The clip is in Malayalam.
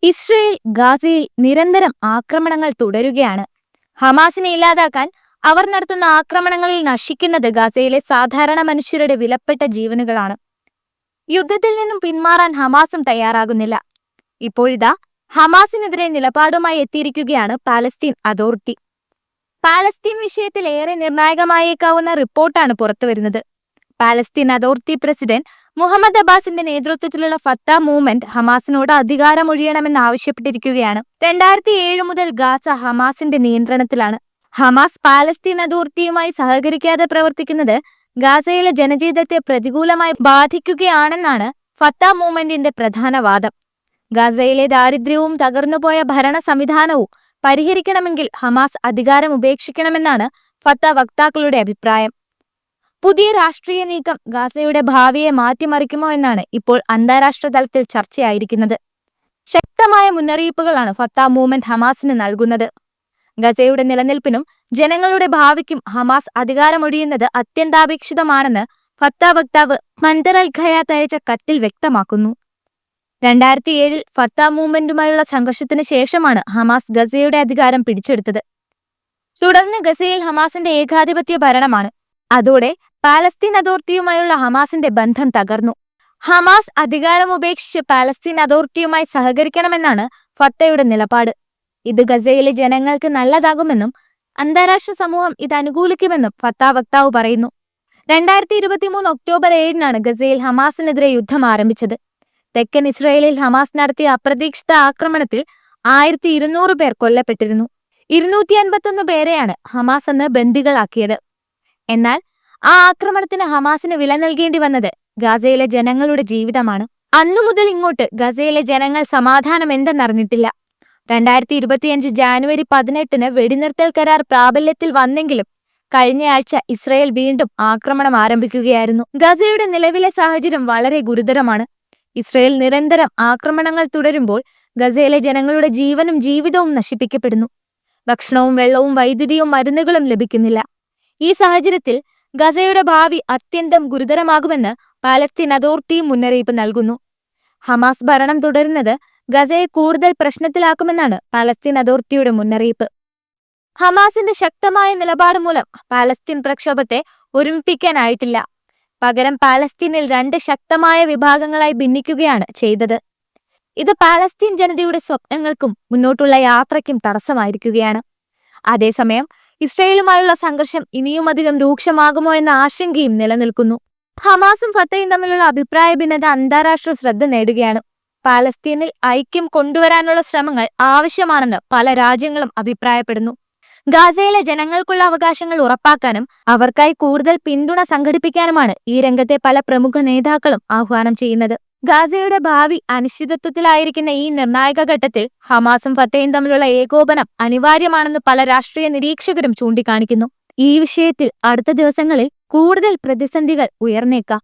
ഇസ്രയേൽ ഗാസയിൽ നിരന്തരം ആക്രമണങ്ങൾ തുടരുകയാണ്. ഹമാസിനെ ഇല്ലാതാക്കാൻ അവർ നടത്തുന്ന ആക്രമണങ്ങളിൽ നശിക്കുന്നത് ഗാസയിലെ സാധാരണ മനുഷ്യരുടെ വിലപ്പെട്ട ജീവനുകളാണ്. യുദ്ധത്തിൽ നിന്നും പിന്മാറാൻ ഹമാസും തയ്യാറാകുന്നില്ല. ഇപ്പോഴിതാ ഹമാസിനെതിരെ നിലപാടുമായി എത്തിയിരിക്കുകയാണ് പാലസ്തീൻ അതോറിറ്റി. പാലസ്തീൻ വിഷയത്തിൽ ഏറെ നിർണായകമായേക്കാവുന്ന റിപ്പോർട്ടാണ് പുറത്തുവരുന്നത്. പാലസ്തീൻ അതോറിറ്റി പ്രസിഡന്റ് മുഹമ്മദ് അബ്ബാസിന്റെ നേതൃത്വത്തിലുള്ള ഫത്ത മൂവ്മെന്റ് ഹമാസിനോട് അധികാരമൊഴിയണമെന്ന് ആവശ്യപ്പെട്ടിരിക്കുകയാണ്. 2007 മുതൽ ഗാസ ഹമാസിന്റെ നിയന്ത്രണത്തിലാണ്. ഹമാസ് പാലസ്തീൻ അതോറിറ്റിയുമായി സഹകരിക്കാതെ പ്രവർത്തിക്കുന്നത് ഗാസയിലെ ജനജീവിതത്തെ പ്രതികൂലമായി ബാധിക്കുകയാണെന്നാണ് ഫത്ത മൂവ്മെന്റിന്റെ പ്രധാന വാദം. ഗാസയിലെ ദാരിദ്ര്യവും തകർന്നുപോയ ഭരണ സംവിധാനവും പരിഹരിക്കണമെങ്കിൽ ഹമാസ് അധികാരം ഉപേക്ഷിക്കണമെന്നാണ് ഫത്ത വക്താക്കളുടെ അഭിപ്രായം. പുതിയ രാഷ്ട്രീയ നീക്കം ഗാസയുടെ ഭാവിയെ മാറ്റിമറിക്കുമോ എന്നാണ് ഇപ്പോൾ അന്താരാഷ്ട്ര തലത്തിൽ ചർച്ചയായിരിക്കുന്നത്. ശക്തമായ മുന്നറിയിപ്പുകളാണ് ഫത്ത മൂവ്മെന്റ് ഹമാസിന് നൽകുന്നത്. ഗസയുടെ നിലനിൽപ്പിനും ജനങ്ങളുടെ ഭാവിക്കും ഹമാസ് അധികാരമൊഴിയുന്നത് അത്യന്താപേക്ഷിതമാണെന്ന് ഫത്ത വക്താവ് മൻദർ അൽ ഖയാത്ത് അയച്ച കത്തിൽ വ്യക്തമാക്കുന്നു. 2007 ഫത്ത മൂവ്മെന്റുമായുള്ള സംഘർഷത്തിന് ശേഷമാണ് ഹമാസ് ഗസയുടെ അധികാരം പിടിച്ചെടുത്തത്. തുടർന്ന് ഗസയിൽ ഹമാസിന്റെ ഏകാധിപത്യ ഭരണമാണ്. അതോടെ പാലസ്തീൻ അതോറിറ്റിയുമായുള്ള ഹമാസിന്റെ ബന്ധം തകർന്നു. ഹമാസ് അധികാരം ഉപേക്ഷിച്ച് പാലസ്തീൻ അതോറിറ്റിയുമായി സഹകരിക്കണമെന്നാണ് ഫത്തയുടെ നിലപാട്. ഇത് ഗസയിലെ ജനങ്ങൾക്ക് നല്ലതാകുമെന്നും അന്താരാഷ്ട്ര സമൂഹം ഇത് അനുകൂലിക്കുമെന്നും ഫത്ത വക്താവ് പറയുന്നു. 2023 ഒക്ടോബർ 7 ഗസയിൽ ഹമാസിനെതിരെ യുദ്ധം ആരംഭിച്ചത്. തെക്കൻ ഇസ്രയേലിൽ ഹമാസ് നടത്തിയ അപ്രതീക്ഷിത ആക്രമണത്തിൽ 1200 പേർ കൊല്ലപ്പെട്ടിരുന്നു. 251 പേരെയാണ് ഹമാസ് അന്ന് ബന്ദികളാക്കിയത്. എന്നാൽ ആ ആക്രമണത്തിന് ഹമാസിന് വില നൽകേണ്ടി വന്നത് ഗാസയിലെ ജനങ്ങളുടെ ജീവിതമാണ്. അന്നു മുതൽ ഇങ്ങോട്ട് ഗസയിലെ ജനങ്ങൾ സമാധാനം എന്തെന്നറിഞ്ഞിട്ടില്ല. 2025 ജാനുവരി 18 വെടിനിർത്തൽ കരാർ പ്രാബല്യത്തിൽ വന്നെങ്കിലും കഴിഞ്ഞയാഴ്ച ഇസ്രയേൽ വീണ്ടും ആക്രമണം ആരംഭിക്കുകയായിരുന്നു. ഗസയുടെ നിലവിലെ സാഹചര്യം വളരെ ഗുരുതരമാണ്. ഇസ്രയേൽ നിരന്തരം ആക്രമണങ്ങൾ തുടരുമ്പോൾ ഗസയിലെ ജനങ്ങളുടെ ജീവനും ജീവിതവും നശിപ്പിക്കപ്പെടുന്നു. ഭക്ഷണവും വെള്ളവും വൈദ്യുതിയും മരുന്നുകളും ലഭിക്കുന്നില്ല. ഈ സാഹചര്യത്തിൽ ഗസയുടെ ഭാവി അത്യന്തം ഗുരുതരമാകുമെന്ന് പാലസ്തീൻ അതോറിറ്റിയും മുന്നറിയിപ്പ് നൽകുന്നു. ഹമാസ് ഭരണം തുടരുന്നത് ഗസയെ കൂടുതൽ പ്രശ്നത്തിലാക്കുമെന്നാണ് പാലസ്തീൻ അതോറിറ്റിയുടെ മുന്നറിയിപ്പ്. ഹമാസിന്റെ ശക്തമായ നിലപാട് മൂലം പാലസ്തീൻ പ്രക്ഷോഭത്തെ ഒരുമിപ്പിക്കാനായിട്ടില്ല. പകരം പാലസ്തീനിൽ 2 ശക്തമായ വിഭാഗങ്ങളായി ഭിന്നിക്കുകയാണ് ചെയ്തത്. ഇത് പാലസ്തീൻ ജനതയുടെ സ്വപ്നങ്ങൾക്കും മുന്നോട്ടുള്ള യാത്രയ്ക്കും തടസ്സമായിരിക്കുകയാണ്. അതേസമയം ഇസ്രയേലുമായുള്ള സംഘർഷം ഇനിയുമധികം രൂക്ഷമാകുമോ എന്ന ആശങ്കയും നിലനിൽക്കുന്നു. ഹമാസും ഫത്തയും തമ്മിലുള്ള അഭിപ്രായ ഭിന്നത അന്താരാഷ്ട്ര ശ്രദ്ധ നേടുകയാണ്. പാലസ്തീനിൽ ഐക്യം കൊണ്ടുവരാനുള്ള ശ്രമങ്ങൾ ആവശ്യമാണെന്ന് പല രാജ്യങ്ങളും അഭിപ്രായപ്പെടുന്നു. ഗാസയിലെ ജനങ്ങൾക്കുള്ള അവകാശങ്ങൾ ഉറപ്പാക്കാനും അവർക്കായി കൂടുതൽ പിന്തുണ സംഘടിപ്പിക്കാനുമാണ് ഈ രംഗത്തെ പല പ്രമുഖ നേതാക്കളും ആഹ്വാനം ചെയ്യുന്നത്. ഗാസയുടെ ഭാവി അനിശ്ചിതത്വത്തിലായിരിക്കുന്ന ഈ നിർണായക ഘട്ടത്തിൽ ഹമാസും ഫത്തയും തമ്മിലുള്ള ഏകോപനം അനിവാര്യമാണെന്ന് പല രാഷ്ട്രീയ നിരീക്ഷകരും ചൂണ്ടിക്കാണിക്കുന്നു. ഈ വിഷയത്തിൽ അടുത്ത ദിവസങ്ങളിൽ കൂടുതൽ പ്രതിസന്ധികൾ ഉയർന്നേക്കാം.